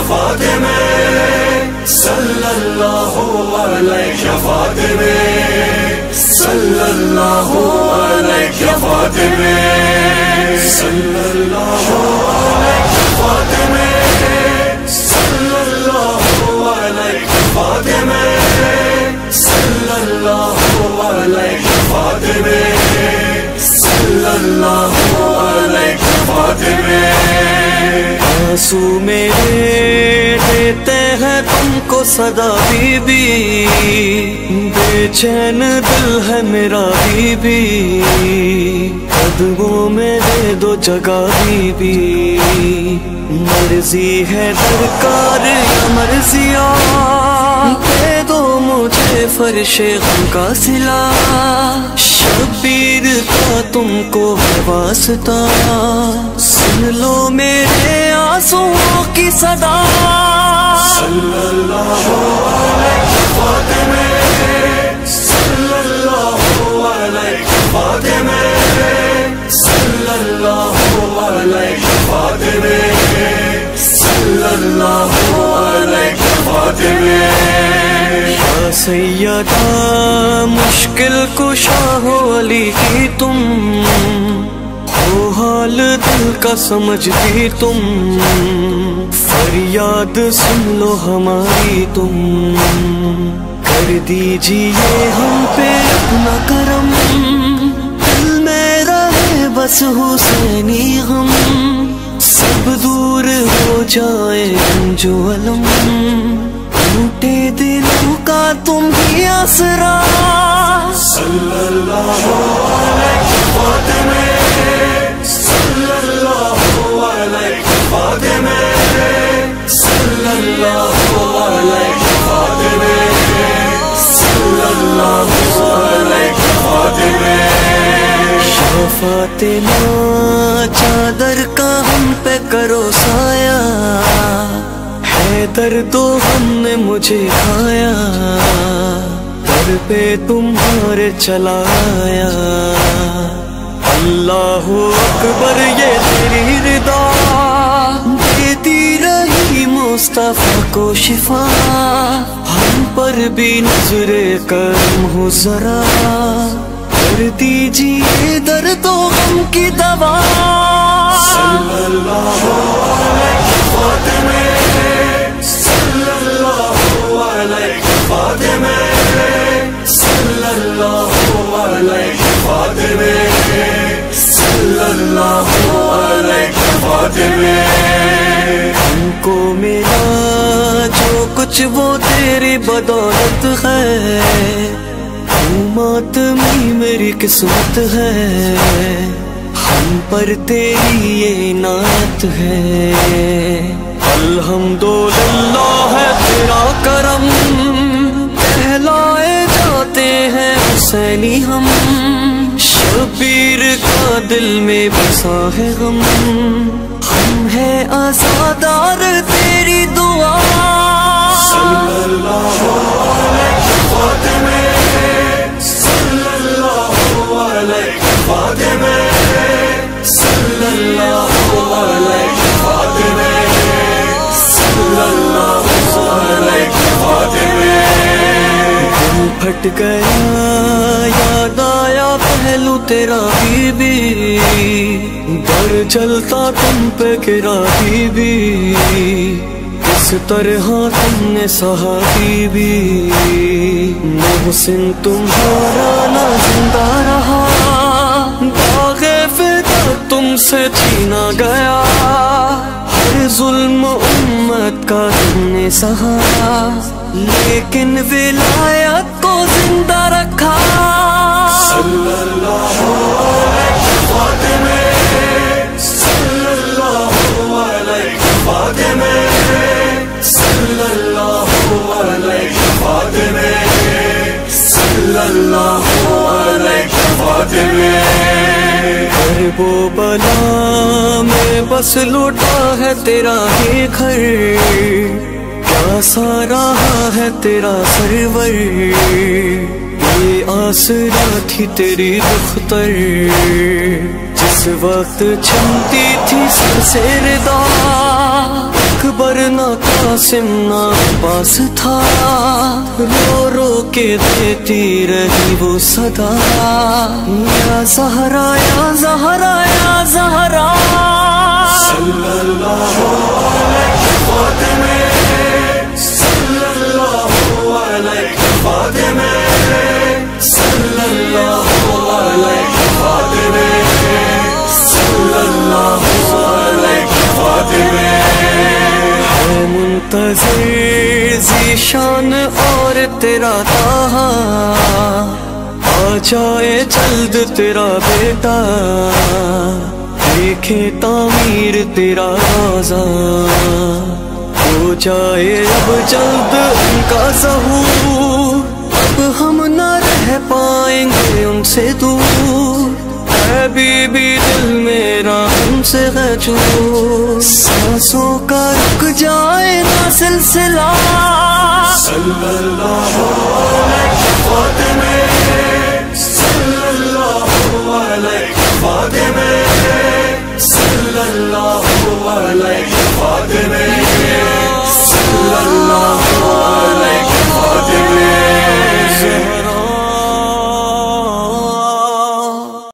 فاطمہ صلی اللہ علیہ فاطمہ صلی اللہ علیہ فاطمہ صلی اللہ علیہ فاطمہ صلی اللہ علیہ فاطمہ صلی اللہ علیہ فاطمہ صلی اللہ علیہ فاطمہ آنسو میرے دیتے ہیں تم کو صدا بی بی، بے چین دل ہے میرا بی بی، قدموں میں دے دو جگہ بی بی، مرضی ہے درکار یا مرضیاں، دے دو مجھے فرش غم کا صلہ، شبیر کا تم کو ہے واسطہ، سن لو میرے آنسوؤں کی صدا، صلی اللہ علیہ فاطمہ صلی اللہ علیہ فاطمہ صلی اللہ علیہ فاطمہ صلی اللہ علیہ فاطمہ یا سیدہ مشکل کشا ہو علی کی تم، ہو حال دل کا سمجھتی تم، فریاد سن لو ہماری تم، کر دیجیے ہم پہ اپنا کرم، دل میں رہے بس حسینی غم، سب دور ہو جائے جو علم، ٹوٹے دلوں کا تم ہی آسرا، صلی اللہ علیہ فاطمہ صلی اللہ علیہ فاطمہ صلی اللہ علیہ فاطمہ صلی اللہ علیہ فاطمہ یا فاطمہ چادر کا ہم پہ کرو سایہ، ہے درد و غم نے مجھے کھایا، در پہ تمہارے چلایا، اللہ اکبر یہ تیری رضا، دیتی رہی مصطفیٰ کو شفا، ہم پر بھی نظر کرم ہو ذرا، کر دیجیے درد و غم کی دوا، صلی اللہ علیہ فاطمہ صلی اللہ علیہ فاطمہ صلی اللہ علیہ فاطمہ صلی اللہ علیہ فاطمہ ہم کو ملا جو کچھ وہ تیری بدولت ہے، ماتمی میری قسمت ہے، ہم پر تیری یہ عنایت ہے، الحمدللہ ہے تیرا کرم، کہلائے جاتے ہیں حسینی ہم، شبیر کا دل میں بسا ہے غم، ہم ہے آزادار تیری دعا، صلی اللہ علیہ فاطمہ صلی اللہ علیہ فاطمہ صلی اللہ علیہ فاطمہ صلی اللہ علیہ فاطمہ دل پھٹ گیا یاد آیا پہلو تیرا بی بی، در جلتا تم پہ گرا بی بی، اس طرح تم نے سہا بی بی، محسن تمہارا نہ زندہ رہا، داغ فدا تم سے چھینا گیا، ہر ظلم امت کا تم نے سہا، لیکن ولایت کو زندہ رکھا، صلی اللہ علیہ فاطمہ صلی اللہ علیہ فاطمہ صلی اللہ علیہ فاطمہ صلی اللہ علیہ فاطمہ کرب و بلا میں بس لوٹا ہے تیرا ہی گھر، کیا سارا ہے تیرا سرور، یہ آسرا تھی تیری دختر، جس وقت چھنتی تھی سر سے ردا، ایک اکبر نہ قاسم نہ عباس تھا، رو رو کے دیتی رہی وہ صدا، یا زہرا یا زہرا یا زہرا صلی اللہ علیہ فاطمہ، صلی اللہ علیہ فاطمہ، صلی اللہ علیہ فاطمہ، صلی اللہ علیہ فاطمہ۔ ہے منتظر ذیشان اور تیرا طہا، آ جائے جلد تیرا بیٹا، دیکھے تعمیر تیرا روضہ، ہو جائے اب جلد ان کا ظہور، اب ہم نہ رہ پائیں گے ان سے دور، اے بی بی دل میرا ہم سے ہے چور، سانسوں کا رک جائے نہ سلسلہ، صلی اللہ علیہ فاطمہ، صلی اللہ علیہ فاطمہ، صلی اللہ علیہ فاطمہ، صلی اللہ